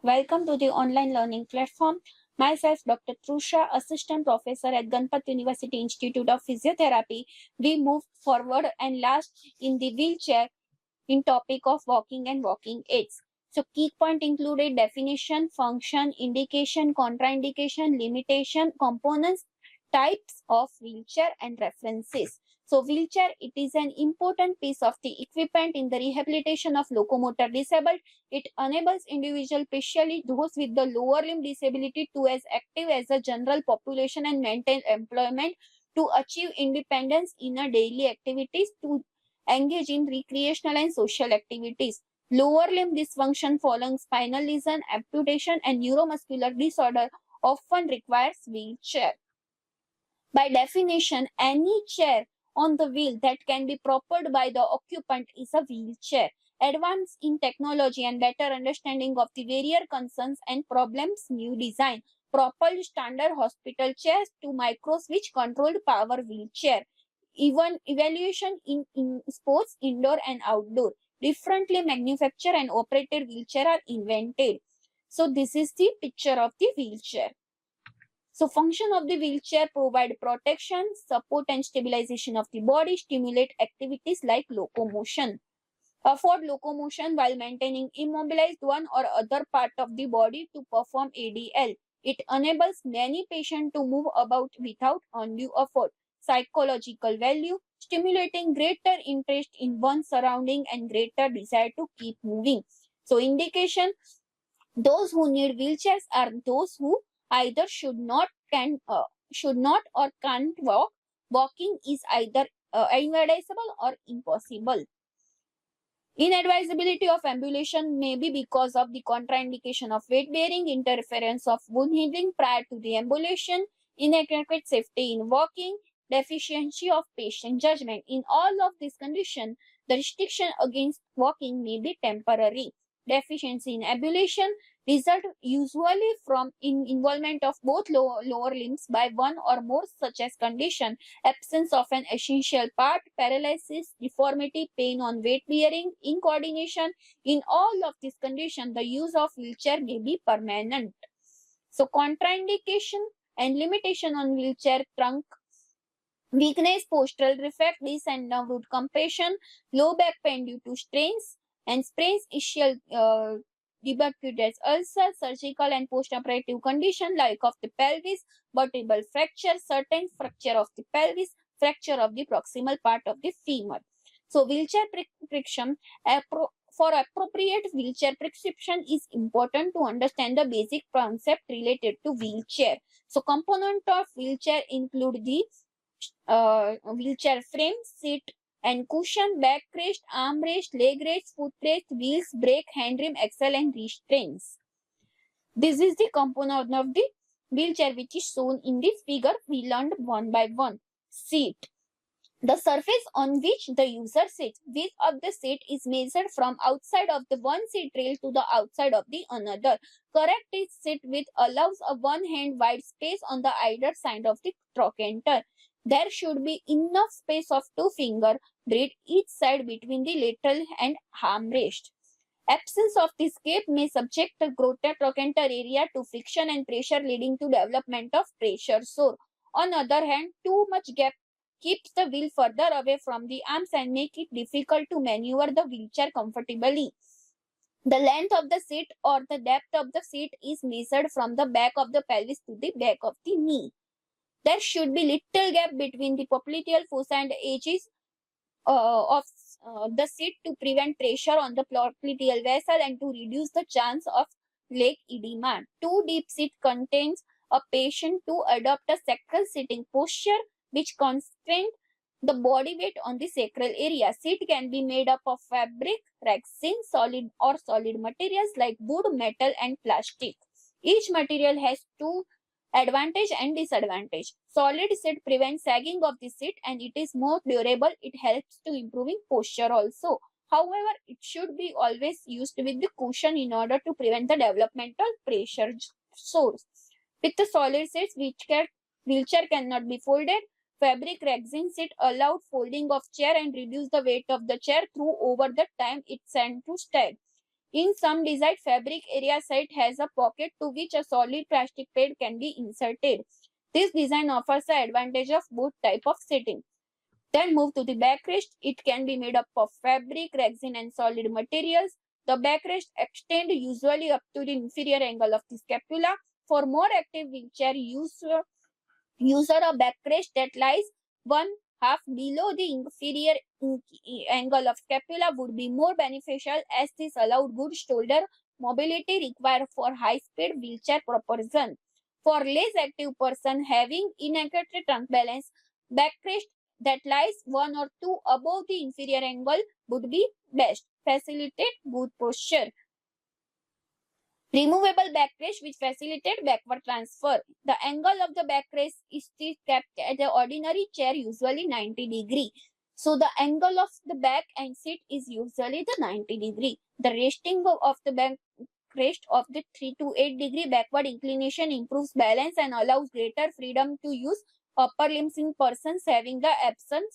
Welcome to the online learning platform. Myself, Dr. Trusha, Assistant Professor at Ganpat University Institute of Physiotherapy. We move forward and last in the wheelchair in topic of walking and walking aids. So key point included definition, function, indication, contraindication, limitation, components, types of wheelchair and references. So wheelchair, it is an important piece of the equipment in the rehabilitation of locomotor disabled. It enables individuals, especially those with the lower limb disability, to as active as the general population and maintain employment, to achieve independence in a daily activities, to engage in recreational and social activities. Lower limb dysfunction following spinal lesion, amputation, and neuromuscular disorder often requires wheelchair. By definition, any chair on the wheel that can be propelled by the occupant is a wheelchair. Advance in technology and better understanding of the various concerns and problems, new design, propelled standard hospital chairs to micro switch controlled power wheelchair. Even evaluation in sports, indoor and outdoor. Differently manufactured and operated wheelchair are invented. So this is the picture of the wheelchair. So function of the wheelchair: provide protection, support and stabilization of the body, stimulate activities like locomotion, afford locomotion while maintaining immobilized one or other part of the body to perform ADL. It enables many patients to move about without undue effort. Psychological value: stimulating greater interest in one's surrounding and greater desire to keep moving. So indication: those who need wheelchairs are those who either should not or can't walk. Walking is either inadvisable or impossible. Inadvisability of ambulation may be because of the contraindication of weight bearing, interference of wound healing prior to the ambulation, inadequate safety in walking, deficiency of patient judgment. In all of these conditions, the restriction against walking may be temporary. Deficiency in ambulation result usually from involvement of both lower limbs by one or more such as condition: absence of an essential part, paralysis, deformity, pain on weight bearing, incoordination. In all of these conditions, the use of wheelchair may be permanent. So contraindication and limitation on wheelchair: trunk weakness, postural defect, disc and nerve root compression, low back pain due to strains and sprains, ischial tuberculosis ulcer, surgical and post-operative condition like of the pelvis, vertebral fracture, certain fracture of the pelvis, fracture of the proximal part of the femur. So wheelchair prescription: for appropriate wheelchair prescription is important to understand the basic concept related to wheelchair. So component of wheelchair include the wheelchair frame, seat and cushion, backrest, armrest, leg rest, footrest, wheels, brake, handrem, axle and restraints. This is the component of the wheelchair which is shown in this figure. We learned one by one. Seat: the surface on which the user sits. Width of the seat is measured from outside of the one seat rail to the outside of the another. Correct seat width allows a one hand wide space on the either side of the trochanter. There should be enough space of 2 finger breadth each side between the lateral and armrest. Absence of this gap may subject the trochanter area to friction and pressure, leading to development of pressure sore. On the other hand, too much gap keeps the wheel further away from the arms and make it difficult to maneuver the wheelchair comfortably. The length of the seat or the depth of the seat is measured from the back of the pelvis to the back of the knee. There should be little gap between the popliteal fossa and the edges of the seat to prevent pressure on the popliteal vessel and to reduce the chance of leg edema. Too deep seat contains a patient to adopt a sacral sitting posture which constrains the body weight on the sacral area. Seat can be made up of fabric, resin, solid materials like wood, metal and plastic. Each material has two advantage and disadvantage. Solid seat prevents sagging of the seat and it is more durable. It helps to improving posture also. However, it should be always used with the cushion in order to prevent the developmental pressure sores. With the solid seats, wheelchair cannot be folded. Fabric resin seat allowed folding of chair and reduce the weight of the chair through over the time it tends to stay. In some desired fabric area set has a pocket to which a solid plastic pad can be inserted. This design offers the advantage of both type of setting. Then move to the backrest. It can be made up of fabric, resin and solid materials. The backrest extend usually up to the inferior angle of the scapula. For more active wheelchair user a backrest that lies one half below the inferior angle of scapula would be more beneficial, as this allowed good shoulder mobility required for high-speed wheelchair propulsion. For less active person having inadequate trunk balance, backrest that lies one or two above the inferior angle would be best. Facilitate good posture. Removable backrest which facilitate backward transfer. The angle of the backrest is kept at the ordinary chair usually 90 degree. So the angle of the back and seat is usually the 90 degree. The resting of the backrest of the 3 to 8 degree backward inclination improves balance and allows greater freedom to use upper limbs in persons having the absent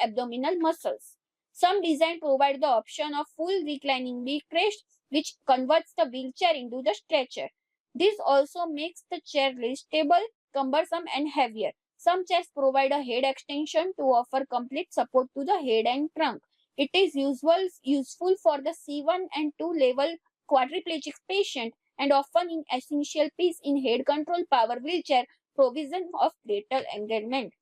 abdominal muscles. Some designs provide the option of full reclining backrest, which converts the wheelchair into the stretcher. This also makes the chair less stable, cumbersome, and heavier. Some chairs provide a head extension to offer complete support to the head and trunk. It is useful for the C1 and 2 level quadriplegic patient and often an essential piece in head control power wheelchair provision of greater engagement.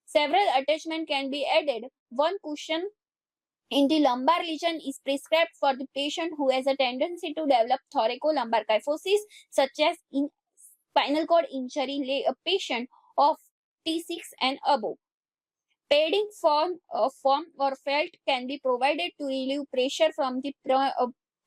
Several attachments can be added. One cushion in the lumbar region is prescribed for the patient who has a tendency to develop thoracolumbar kyphosis, such as in spinal cord injury a patient of T6 and above. Padding foam or felt can be provided to relieve pressure from the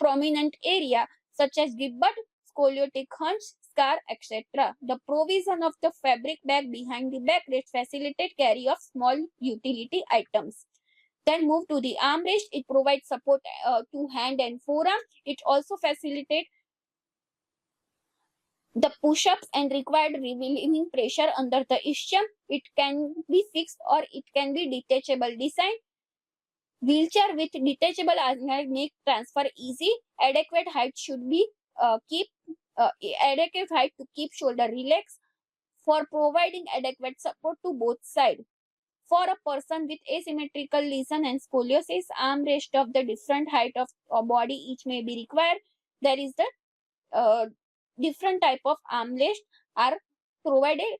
prominent area, such as gibbet, scoliotic hunch, scar, etc. The provision of the fabric bag behind the backrest facilitate carry of small utility items. Then move to the armrest. It provides support to hand and forearm. It also facilitates the push-ups and required relieving pressure under the ischium. It can be fixed or it can be detachable design. Wheelchair with detachable arm make transfer easy. Adequate height should be adequate height to keep shoulder relaxed for providing adequate support to both sides. For a person with asymmetrical lesion and scoliosis, armrest of the different height of body each may be required. There is the different type of armrest are provided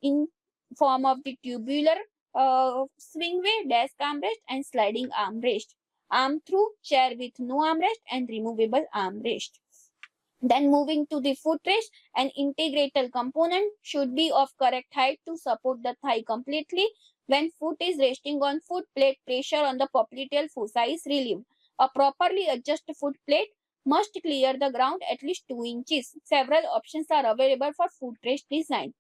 in form of the tubular swingway, desk armrest and sliding armrest. Arm through chair with no armrest and removable armrest. Then moving to the footrest, an integral component should be of correct height to support the thigh completely. When foot is resting on foot plate, pressure on the popliteal fossa is relieved. A properly adjusted foot plate must clear the ground at least 2 inches. Several options are available for footrest design.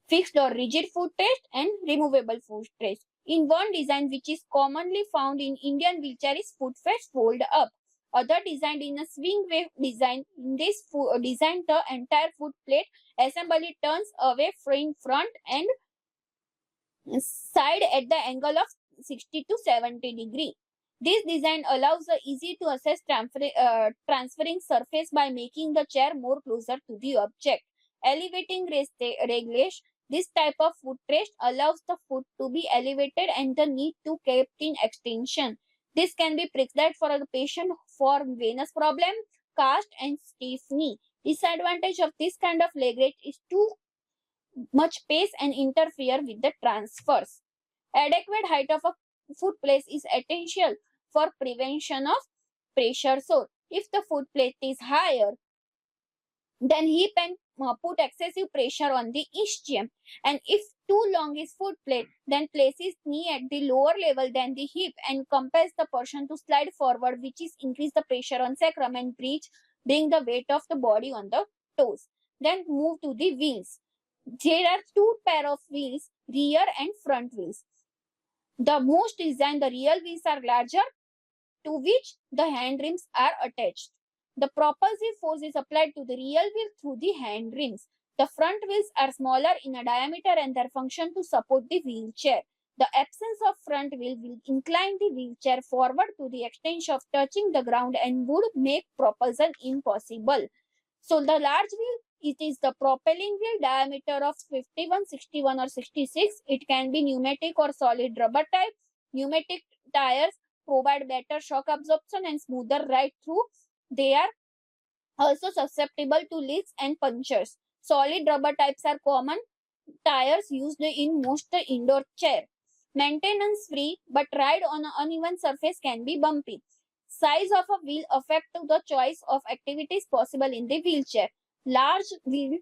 Fixed or rigid footrest and removable footrest. In one design which is commonly found in Indian wheelchair is footrest fold up. Other designed in a swing way design. In this design, the entire foot plate assembly turns away from front and side at the angle of 60 to 70 degree. This design allows a easy to assess transferring surface by making the chair more closer to the object. Elevating regulation. This type of footrest allows the foot to be elevated and the knee to kept in extension. This can be prescribed for a patient for venous problem, cast and stiff knee. Disadvantage of this kind of leg rest is too much pace and interfere with the transfers. Adequate height of a foot plate is essential for prevention of pressure sore. If the foot plate is higher, then hip and put excessive pressure on the ischium. And if too long is foot plate, then places knee at the lower level than the hip and compels the person to slide forward, which is increase the pressure on sacrum and bring the weight of the body on the toes. Then move to the wheels. There are two pair of wheels, rear and front wheels. The most designed, the rear wheels are larger, to which the hand rims are attached. The propulsive force is applied to the rear wheel through the hand rims. The front wheels are smaller in a diameter and their function to support the wheelchair. The absence of front wheel will incline the wheelchair forward to the extent of touching the ground and would make propulsion impossible. So the large wheel, it is the propelling wheel diameter of 51, 61 or 66. It can be pneumatic or solid rubber type. Pneumatic tires provide better shock absorption and smoother ride through. They are also susceptible to leaks and punctures. Solid rubber types are common tires used in most indoor chair. Maintenance free but ride on an uneven surface can be bumpy. Size of a wheel affect the choice of activities possible in the wheelchair. Large wheel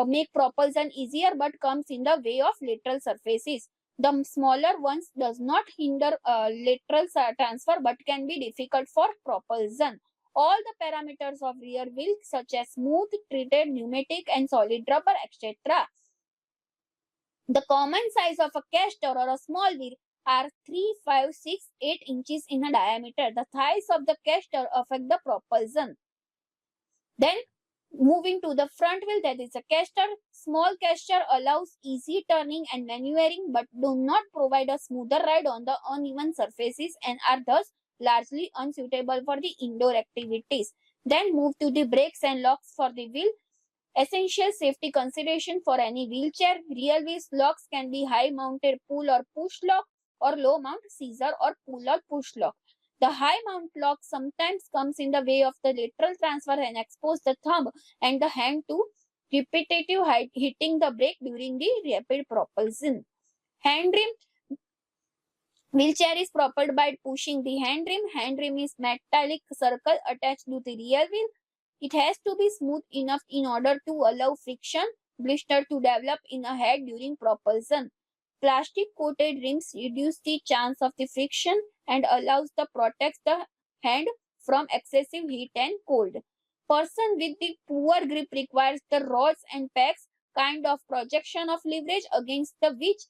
make propulsion easier but comes in the way of lateral surfaces. The smaller ones does not hinder lateral transfer but can be difficult for propulsion. All the parameters of rear wheel such as smooth, treated, pneumatic and solid rubber, etc. The common size of a caster or a small wheel are 3, 5, 6, 8 inches in a diameter. The thighs of the caster affect the propulsion. Then moving to the front wheel, that is a caster. Small caster allows easy turning and maneuvering but do not provide a smoother ride on the uneven surfaces and are thus largely unsuitable for the indoor activities. Then move to the brakes and locks for the wheel. Essential safety consideration for any wheelchair. Rear wheel locks can be high mounted pull or push lock or low mount scissor or pull or push lock. The high mount lock sometimes comes in the way of the lateral transfer and expose the thumb and the hand to repetitive hitting the brake during the rapid propulsion. Hand rim. Wheelchair is propelled by pushing the hand rim. Hand rim is metallic circle attached to the rear wheel. It has to be smooth enough in order to allow friction blister to develop in a head during propulsion. Plastic coated rims reduce the chance of the friction and allows the protect the hand from excessive heat and cold. Person with the poor grip requires the rods and pegs kind of projection of leverage against the which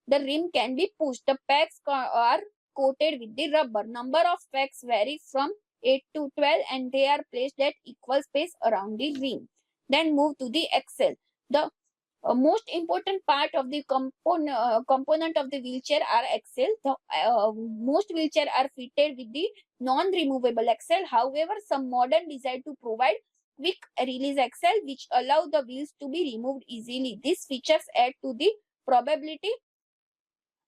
the rim can be pushed. The pegs are coated with the rubber. Number of pegs vary from 8 to 12 and they are placed at equal space around the rim. Then move to the axle. The most important part of the component of the wheelchair are axle. The most wheelchair are fitted with the non-removable axle. However, some modern design to provide quick release axle which allow the wheels to be removed easily. These features add to the probability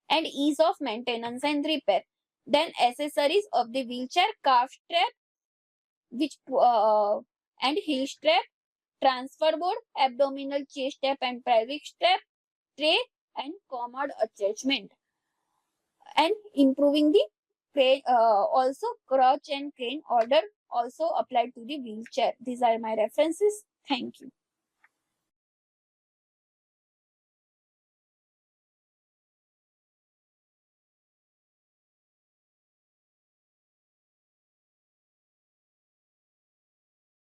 and ease of maintenance and repair. Then accessories of the wheelchair: calf strap, which and heel strap, transfer board, abdominal chest strap and pelvic strap, tray and commode attachment. And improving the crane, also crutch and crane order also applied to the wheelchair. These are my references. Thank you.